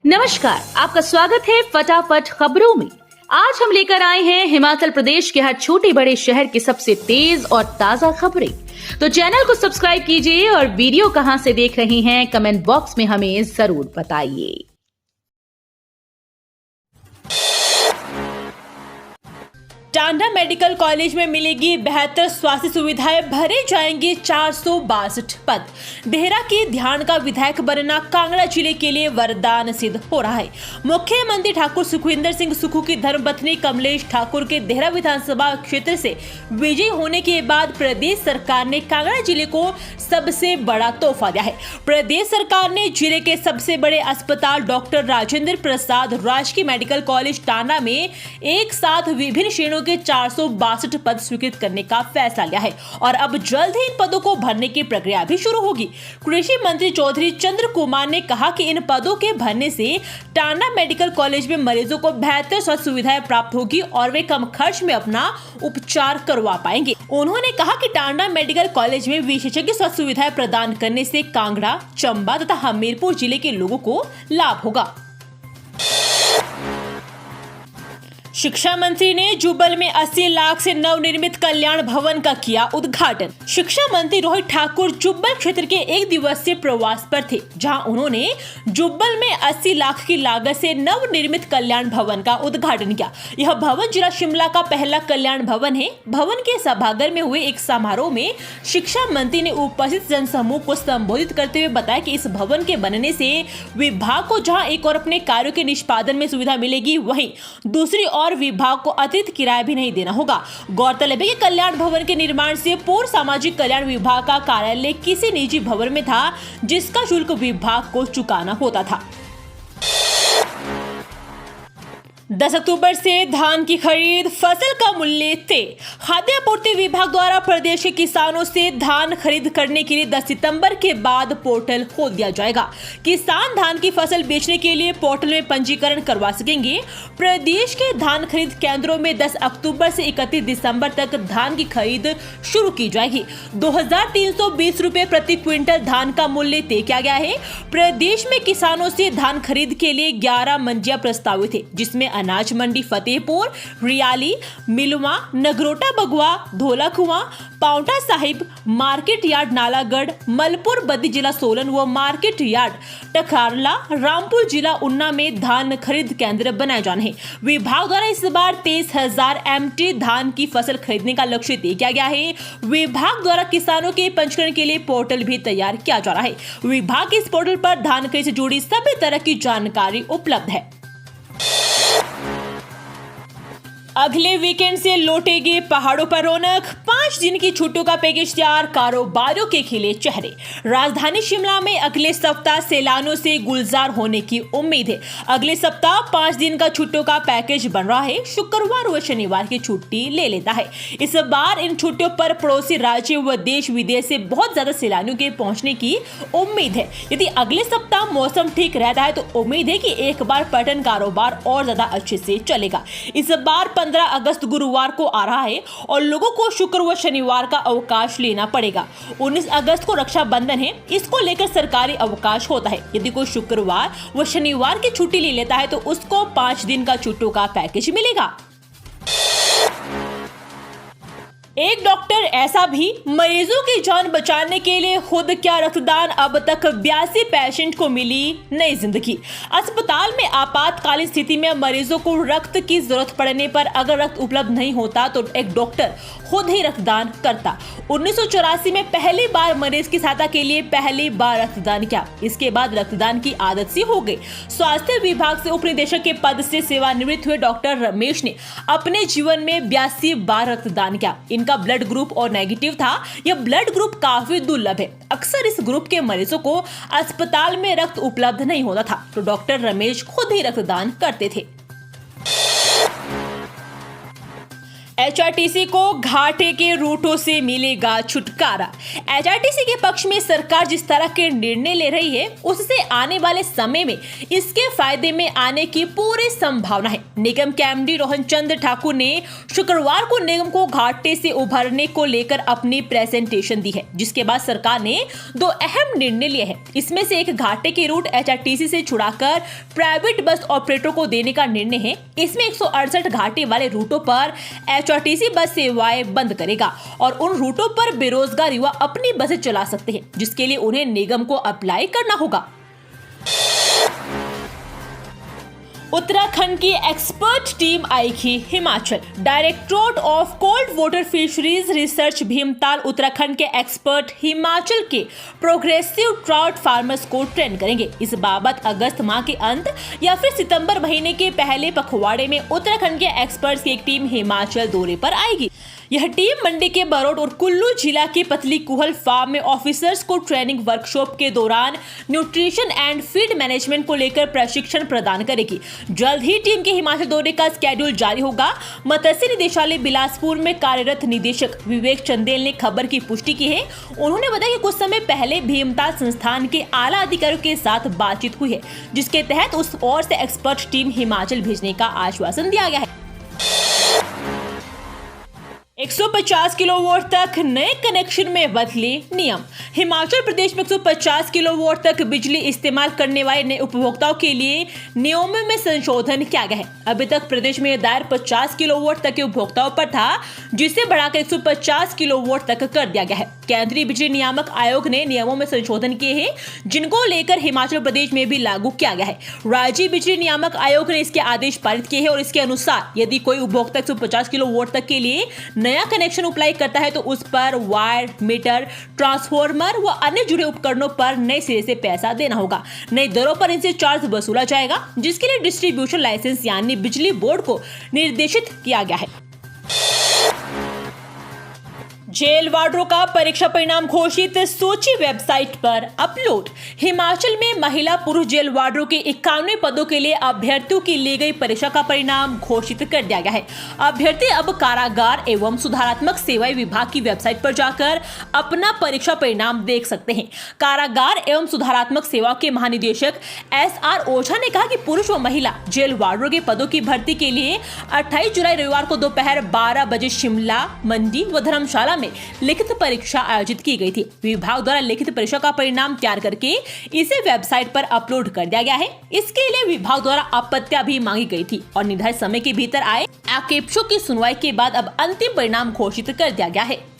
नमस्कार, आपका स्वागत है फटाफट खबरों में। आज हम लेकर आए हैं हिमाचल प्रदेश के हर छोटे बड़े शहर की सबसे तेज और ताजा खबरें। तो चैनल को सब्सक्राइब कीजिए और वीडियो कहां से देख रहे हैं कमेंट बॉक्स में हमें जरूर बताइए। टांडा मेडिकल कॉलेज में मिलेगी बेहतर स्वास्थ्य सुविधाएं, भरे जाएंगे 462 पद। देहरा के ध्यान का विधायक बनना कांगड़ा जिले के लिए वरदान सिद्ध हो रहा है। मुख्यमंत्री ठाकुर सुखविंदर सिंह सुक्खू की धर्मपत्नी कमलेश ठाकुर के देहरा विधानसभा क्षेत्र से विजयी होने के बाद प्रदेश सरकार ने कांगड़ा जिले को सबसे बड़ा तोहफा दिया है। प्रदेश सरकार ने जिले के सबसे बड़े अस्पताल डॉक्टर राजेंद्र प्रसाद राजकीय मेडिकल कॉलेज टांडा में एक साथ विभिन्न श्रेणियों के 462 पद स्वीकृत करने का फैसला लिया है और अब जल्द ही इन पदों को भरने की प्रक्रिया भी शुरू होगी। कृषि मंत्री चौधरी चंद्र कुमार ने कहा कि इन पदों के भरने से टांडा मेडिकल कॉलेज में मरीजों को बेहतर स्वास्थ्य सुविधाएं प्राप्त होगी और वे कम खर्च में अपना उपचार करवा पाएंगे। उन्होंने कहा कि टांडा मेडिकल कॉलेज में विशेषज्ञ स्वास्थ्य सुविधाएं प्रदान करने से कांगड़ा, चंबा तथा हमीरपुर जिले के लोगों को लाभ होगा। शिक्षा मंत्री ने जुब्बल में 80 लाख से नवनिर्मित कल्याण भवन का किया उद्घाटन। शिक्षा मंत्री रोहित ठाकुर जुब्बल क्षेत्र के एक दिवसीय प्रवास पर थे, जहां उन्होंने जुब्बल में 80 लाख की लागत से नवनिर्मित कल्याण भवन का उद्घाटन किया। यह भवन जिला शिमला का पहला कल्याण भवन है। भवन के सभागार में हुए एक समारोह में शिक्षा मंत्री ने उपस्थित जनसमूह को संबोधित करते हुए बताया कि इस भवन के बनने से विभाग को जहाँ एक और अपने कार्यों के निष्पादन में सुविधा मिलेगी, वहीं दूसरी और विभाग को अतिरिक्त किराया भी नहीं देना होगा। गौरतलब है कि कल्याण भवन के निर्माण से पूर्व सामाजिक कल्याण विभाग का कार्यालय किसी निजी भवन में था, जिसका शुल्क विभाग को चुकाना होता था। 10 अक्टूबर से धान की खरीद, फसल का मूल्य तय। खाद्य आपूर्ति विभाग द्वारा प्रदेश के किसानों से धान खरीद करने के लिए 10 सितंबर के बाद पोर्टल खोल दिया जाएगा। किसान धान की फसल बेचने के लिए पोर्टल में पंजीकरण करवा सकेंगे। प्रदेश के धान खरीद केंद्रों में 10 अक्टूबर से 31 दिसंबर तक धान की खरीद शुरू की जाएगी। 2320 रुपए प्रति क्विंटल धान का मूल्य तय किया गया है। प्रदेश में किसानों से धान खरीद के लिए 11 मंडियां प्रस्तावित है, जिसमें अनाज मंडी फतेहपुर, रियाली, मिलवा, नगरोटा बगवा, धोला कुआं, पाउंटा साहिब, मार्केट यार्ड नालागढ़, मलपुर बद्दी जिला सोलन व मार्केट यार्ड टकारला, रामपुर जिला उन्ना में धान खरीद केंद्र बनाए जाने हैं। विभाग द्वारा इस बार 23,000 MT धान की फसल खरीदने का लक्ष्य तय किया गया है। विभाग द्वारा किसानों के पंजीकरण के लिए पोर्टल भी तैयार किया जा रहा है। विभाग के इस पोर्टल पर धान खरीद से जुड़ी सभी तरह की जानकारी उपलब्ध है। अगले वीकेंड से लौटेगी पहाड़ों पर रौनक, 5 दिन की छुट्टियों का पैकेज तैयार, कारोबारियों के खिले चेहरे। राजधानी शिमला में अगले सप्ताह सैलानियों से गुलजार होने की उम्मीद है। अगले सप्ताह 5 दिन का छुट्टियों का पैकेज बन रहा है। शुक्रवार व शनिवार की छुट्टी ले लेता है। इस बार इन छुट्टियों पर पड़ोसी राज्य व देश विदेश से बहुत ज्यादा सैलानियों के पहुंचने की उम्मीद है। यदि अगले सप्ताह मौसम ठीक रहता है तो उम्मीद है कि एक बार पर्यटन कारोबार और ज्यादा अच्छे से चलेगा। इस बार 15 अगस्त गुरुवार को आ रहा है और लोगों को शुक्र व शनिवार का अवकाश लेना पड़ेगा। 19 अगस्त को रक्षाबंधन है, इसको लेकर सरकारी अवकाश होता है। यदि कोई शुक्रवार व शनिवार की छुट्टी ले लेता है तो उसको 5 दिन का छुट्टियों का पैकेज मिलेगा। एक डॉक्टर ऐसा भी, मरीजों की जान बचाने के लिए खुद क्या रक्तदान, अब तक 82 पेशेंट को मिली नई जिंदगी। अस्पताल में आपातकालीन स्थिति में मरीजों को रक्त की जरूरत पड़ने पर अगर रक्त उपलब्ध नहीं होता तो एक डॉक्टर खुद ही रक्तदान करता। 1984 में पहली बार मरीज की सहायता के लिए पहली बार रक्तदान किया। इसके बाद रक्तदान की आदत सी हो गई। स्वास्थ्य विभाग से उप निदेशक के पद से सेवानिवृत्त हुए डॉक्टर रमेश ने अपने जीवन में 82 बार रक्तदान किया। इनका ब्लड ग्रुप और नेगेटिव था। यह ब्लड ग्रुप काफी दुर्लभ है। अक्सर इस ग्रुप के मरीजों को अस्पताल में रक्त उपलब्ध नहीं होता था, तो डॉक्टर रमेश खुद ही रक्तदान करते थे। एचआरटीसी को घाटे के रूटों से मिलेगा छुटकारा। एचआरटीसी के पक्ष में सरकार जिस तरह के निर्णय ले रही है उससे आने वाले समय में इसके फायदे में आने की पूरी संभावना है। निगम के एमडी रोहन चंद्र ठाकुर ने शुक्रवार को निगम को घाटे से उभरने को लेकर अपनी प्रेजेंटेशन दी है, जिसके बाद सरकार ने दो अहम निर्णय लिए हैं। इसमें से एक घाटे के रूट एचआरटीसी से छुड़ाकर प्राइवेट बस ऑपरेटरों को देने का निर्णय है। इसमें 168 घाटे वाले रूटों पर एचआरटीसी बस सेवाएं बंद करेगा और उन रूटों पर बेरोजगार युवा अपनी बसें चला सकते हैं, जिसके लिए उन्हें निगम को अप्लाई करना होगा। उत्तराखंड की एक्सपर्ट टीम आएगी Himachal. Directorate of cold water fisheries research Bhimtal Uttarakhand के एक्सपर्ट हिमाचल के प्रोग्रेसिव ट्राउट फार्मर्स को ट्रेन करेंगे। इस बाबत अगस्त माह के अंत या फिर सितंबर महीने के पहले पखवाड़े में उत्तराखंड के एक्सपर्ट्स की एक टीम हिमाचल दौरे पर आएगी। यह टीम मंडी के बरोड और कुल्लू जिला के पतली कुहल फार्म में ऑफिसर्स को ट्रेनिंग वर्कशॉप के दौरान न्यूट्रिशन एंड फीड मैनेजमेंट को लेकर प्रशिक्षण प्रदान करेगी। जल्द ही टीम के हिमाचल दौरे का स्केड्यूल जारी होगा। मत्स्य निदेशालय बिलासपुर में कार्यरत निदेशक विवेक चंदेल ने खबर की पुष्टि की है। उन्होंने बताया कि कुछ समय पहले भीमताल संस्थान के आला अधिकारियों के साथ बातचीत हुई है, जिसके तहत उस ओर से एक्सपर्ट टीम हिमाचल भेजने का आश्वासन दिया गया है। 150 किलोवाट तक नए कनेक्शन में बदले नियम। हिमाचल प्रदेश में 150 किलोवाट तक बिजली इस्तेमाल करने वाले नए उपभोक्ताओं के लिए नियमों में संशोधन किया गया है। अभी तक प्रदेश में दायर 50 किलोवाट तक के उपभोक्ताओं पर था, जिसे बढ़ाकर 150 किलोवाट तक कर दिया गया है। केंद्रीय बिजली नियामक आयोग ने नियमों में संशोधन किए हैं, जिनको लेकर हिमाचल प्रदेश में भी लागू किया गया है। राज्य बिजली नियामक आयोग ने इसके आदेश पारित किए हैं और इसके अनुसार यदि कोई उपभोक्ता 150 किलोवाट तक के लिए नया कनेक्शन अप्लाई करता है तो उस पर वायर, मीटर, ट्रांसफार्मर व अन्य जुड़े उपकरणों पर नए सिरे से पैसा देना होगा। नई दरों पर इनसे चार्ज वसूला जाएगा, जिसके लिए डिस्ट्रीब्यूशन लाइसेंस यानी बिजली बोर्ड को निर्देशित किया गया है। जेल वार्डरों का परीक्षा परिणाम घोषित, सूची वेबसाइट पर अपलोड। हिमाचल में महिला पुरुष जेल वार्डरों के 91 पदों के लिए अभ्यर्थियों की ली गई परीक्षा का परिणाम घोषित कर दिया गया है। अभ्यर्थी अब कारागार एवं सुधारात्मक सेवाएं विभाग की वेबसाइट पर जाकर अपना परीक्षा परिणाम देख सकते हैं। कारागार एवं सुधारात्मक सेवाओं के महानिदेशक SR ओझा ने कहा कि पुरुष व महिला जेल वार्डरों के पदों की भर्ती के लिए 28 जुलाई रविवार को दोपहर 12 बजे शिमला, मंडी व धर्मशाला में लिखित परीक्षा आयोजित की गई थी। विभाग द्वारा लिखित परीक्षा का परिणाम तैयार करके इसे वेबसाइट पर अपलोड कर दिया गया है। इसके लिए विभाग द्वारा आपत्तियां भी मांगी गई थी और निर्धारित समय के भीतर आए आक्षेपों की सुनवाई के बाद अब अंतिम परिणाम घोषित कर दिया गया है।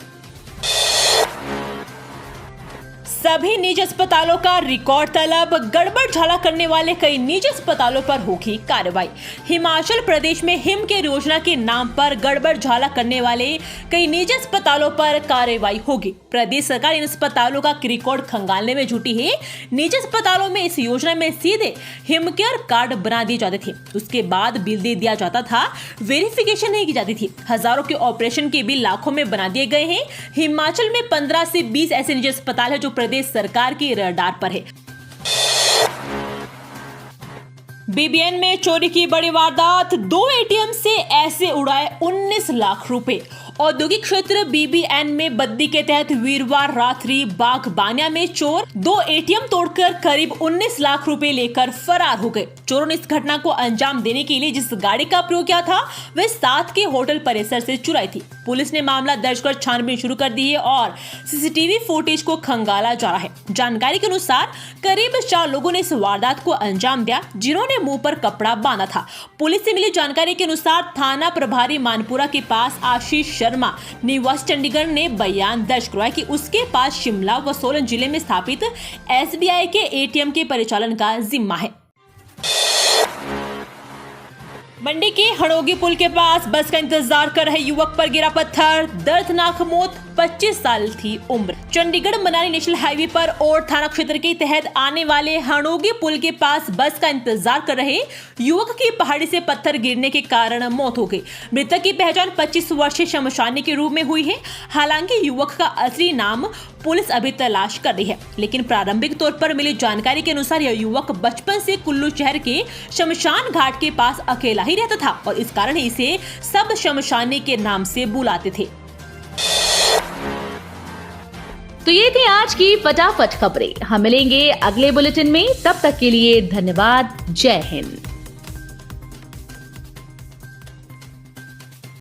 सभी निजी अस्पतालों का रिकॉर्ड तलब, गड़बड़ झाला करने वाले कई निजी अस्पतालों पर होगी कार्रवाई। हिमाचल प्रदेश में हिम केयर योजना के नाम पर गड़बड़ झाला करने वाले कई निजी अस्पतालों पर कार्रवाई होगी। प्रदेश सरकार इन अस्पतालों का रिकॉर्ड खंगालने में जुटी है। निजी अस्पतालों में इस योजना में सीधे हिम केयर कार्ड बना दिए जाते थे, उसके बाद बिल दे दिया जाता था, वेरिफिकेशन नहीं की जाती थी। हजारों के ऑपरेशन के बिल लाखों में बना दिए गए हैं। हिमाचल में 15 से 20 ऐसे निजी अस्पताल है जो प्रदेश सरकार की रडार पर है। बीबीएन में चोरी की बड़ी वारदात, 2 एटीएम से ऐसे उड़ाए 19 लाख रुपए। औद्योगिक क्षेत्र बीबीएन में बद्दी के तहत वीरवार रात्रि बागबानिया में चोर 2 एटीएम तोड़कर करीब 19 लाख रुपए लेकर फरार हो गए। चोरों ने इस घटना को अंजाम देने के लिए जिस गाड़ी का प्रयोग किया था वह साथ के होटल परिसर से चुराई थी। पुलिस ने मामला दर्ज कर छानबीन शुरू कर दी है और सीसीटीवी फुटेज को खंगाला जा रहा है। जानकारी के अनुसार करीब 4 लोगों ने इस वारदात को अंजाम दिया, जिन्होंने मुंह पर कपड़ा बांधा था। पुलिस से मिली जानकारी के अनुसार थाना प्रभारी मानपुरा के पास आशीष शर्मा निवासी चंडीगढ़ ने बयान दर्ज करवाया कि उसके पास शिमला व सोलन जिले में स्थापित SBI के एटीएम के परिचालन का जिम्मा है। मंडी के हड़ोगी पुल के पास बस का इंतजार कर रहे युवक पर गिरा पत्थर, दर्दनाक मौत। 25 साल थी उम्र। चंडीगढ़ मनाली नेशनल हाईवे पर और थाना क्षेत्र के तहत आने वाले हणोगी पुल के पास बस का इंतजार कर रहे युवक की पहाड़ी से पत्थर गिरने के कारण मौत हो गई। मृतक की पहचान 25 वर्षीय शमशानी के रूप में हुई है। हालांकि युवक का असली नाम पुलिस अभी तलाश कर रही है, लेकिन प्रारंभिक तौर पर मिली जानकारी के अनुसार यह युवक बचपन से कुल्लू शहर के शमशान घाट के पास अकेला ही रहता था और इस कारण इसे सब शमशानी के नाम से बुलाते थे। तो ये थी आज की फटाफट खबरें। हम मिलेंगे अगले बुलेटिन में, तब तक के लिए धन्यवाद। जय हिंद।